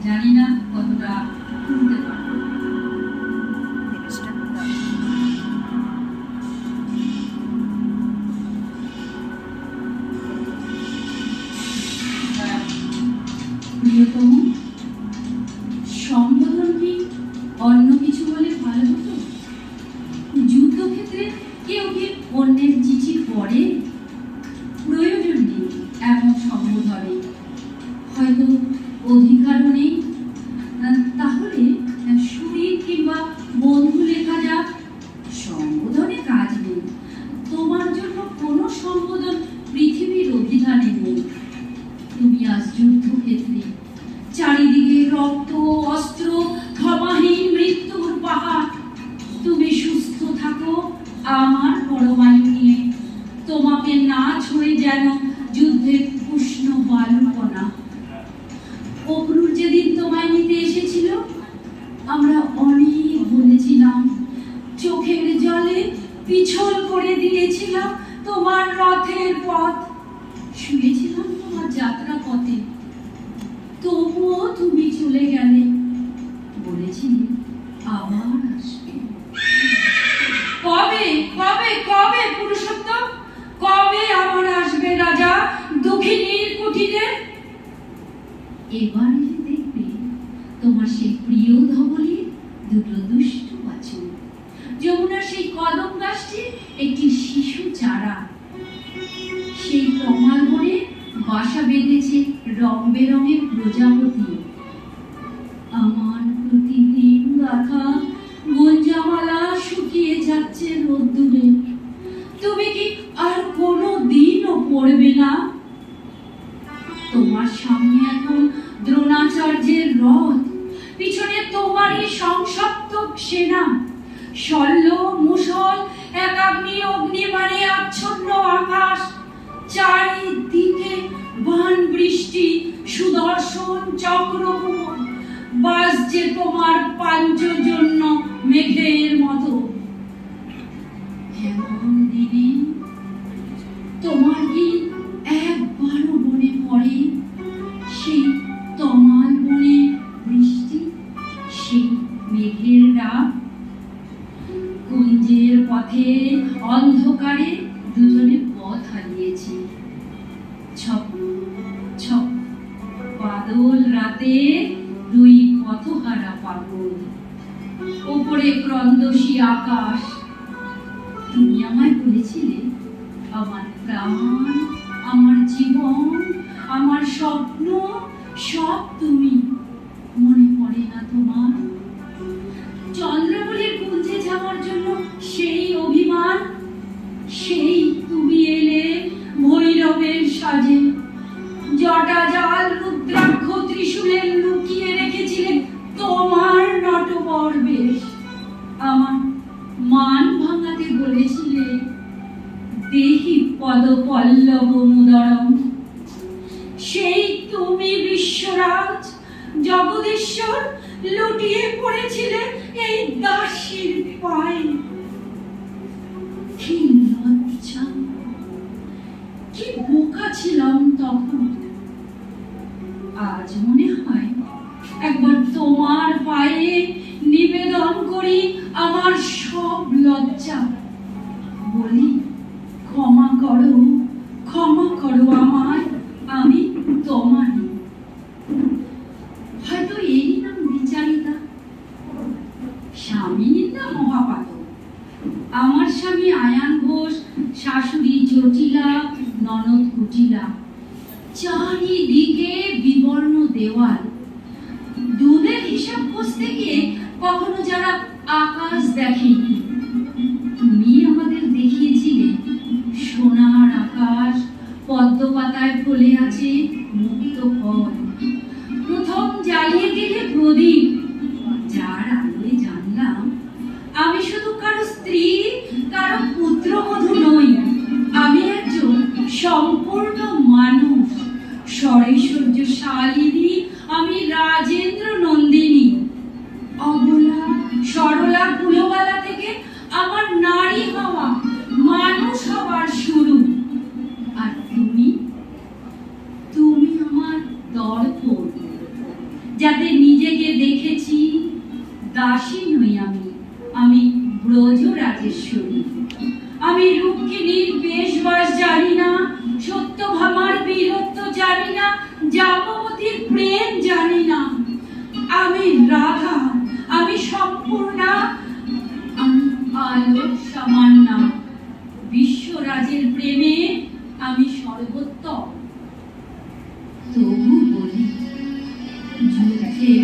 জানি না কতটা শুনতে পারবো। প্রিয়তম, সম্বোধন কি অন্য কিছু হলে ভালো হতো? যুদ্ধক্ষেত্রে কেউ কি অন্যের চিঠি পড়ে? প্রয়োজন নেই এমন সম্বোধনে, হয়তো অধিকারও নেই। তাহলে শরীর কিংবা বন্ধু লেখা যাক, সম্বোধনে কাজ নেই। তোমার জন্য কোনো সম্বোধন পৃথিবীর অভিধানে নেই। তুমি আজ যুদ্ধক্ষেত্রে, চারিদিকে রক্ত, অস্ত্র, ক্ষমাহীন মৃত্যুর পাহাড়। তুমি সুস্থ থাকো আমার পরমায়ু নিয়ে, তোমাকে না ছুঁয়ে যেন যুদ্ধের উষ্ণ বালুকণা। অক্রুর যেদিন তোমায় নিতে এসেছিল, আমরা অনেক বলেছিলাম, চোখের জলে পিছল করে দিয়েছিলাম তোমার রথের পথ, শুয়েছিলাম তোমার যাত্রা পথে। তবুও তুমি চলে গেলে, বলেছিলে আবার আসবে। কবে কবে কবে পুরুষোত্তম, কবে আবার আসবে রাজা দক্ষিণীর কুটিরে? এবার এলে দেখবে তোমার সেই প্রিয় ধবলের দুটো দুষ্টু বাছুর, যমুনার সেই কদম গাছটি একটি শিশু চারা। সেই তমাল বনে বাসা বেঁধেছে রং বেরঙের প্রজাপতি। আমার প্রতিদিন গাথা গুঞ্জামালা শুকিয়ে যাচ্ছে রোদ্দুরে। তুমি কি আর কোনো দিনও পড়বে না? তোমার সামনে এখন দ্রোণাচার্যের রথ, পিছনে তোমারই সংসপ্তক সেনা। শল্য মুষল একাগ্নি অগ্নিবাণে আচ্ছন্ন আকাশ, চারিদিকে বাণ বৃষ্টি, সুদর্শন চক্রকুমন বাজছে তোমার পাঞ্চজন্য মেঘের মতো। এমন দিনে তোমার কি একবারও মনে পড়ে সেই তমাল বনে বৃষ্টি, সেই মেঘের ডাক? কুঞ্জের পথে অন্ধকারে দুজনে পথ হারিয়েছে। ছপ ছপ বাদল রাতে দুই পথহারা পাগল, ওপরে ক্রন্দসী আকাশ। তুমি আমায় বলেছিলে আমার প্রাণ, আমার জীবন, আমার স্বপ্ন সব তুমি। মনে পড়ে না তোমার? চন্দ্রবলির কুঞ্জে যাওয়ার জন্য সেই অভিমান, সেই তুমি এলে ভৈরবের সাজে। জটা জাল রুদ্রাক্ষ ত্রিশূলে লুকিয়ে রেখেছিলে তোমার নটবর বেশ। আমার মান ভাঙাতে বলেছিলে দেহি পদ পল্লব মুদরম। সেই তুমি বিশ্বরাজ জগদীশ্বর লুটিয়ে পড়েছিলে এই দাসীর পায়ে। কি লজ্জা, কি বোকা ছিলাম তখন। আজ মনে হয় একবার তোমার পায়ে নিবেদন করি আমার সব লজ্জা। বলি ক্ষমা করো আমায়, আমি তোমারই। হয়তো এই নাম বিচারিতা, স্বামীর নাম মহাপাতক। আমার স্বামী আয়ান ঘোষ, শাশুড়ি জটিলা, ননদ কুটিলা। চারিদিকে বিবর্ণ দেওয়াল। দুধের হিসাব কষতে গিয়ে কখনো যারা আকাশ দেখেনি, তুমি আমাদের দেখিয়েছিলে সোনার আকাশ, পদ্ম পাতায় ফলে আছে মুক্ত ফল। প্রথম জ্বালিয়ে দিলে প্রদীপ, যার আলোয় জানলাম আমি শুধু কারো স্ত্রী, কারো পুত্রবধূ নই। আমি একজন সম্পূর্ণ মানুষ, সরৈশ্বর্যশালিনী। আমি রাজেন্দ্র নন্দিনী। অবলা সরলা কুলবালা থেকে আমার নারী হওয়া, মানুষ হওয়ার শুরু। আর তুমি আমার দর্পণ, যাতে দাসী নই আমি, আমি ব্রজ রাজেশ্বরী। আমি রুক্মিণীর বেশবাস জানি না, সত্যভামার বীরত্ব জানি না, জাম্ববতীর প্রেম জানি না। আমি রাধা, আমি সম্পূর্ণা, আমি আলোক সামান্না। বিশ্বরাজের প্রেমে আমি সর্বোত্তম। তবু বলি, যুদ্ধের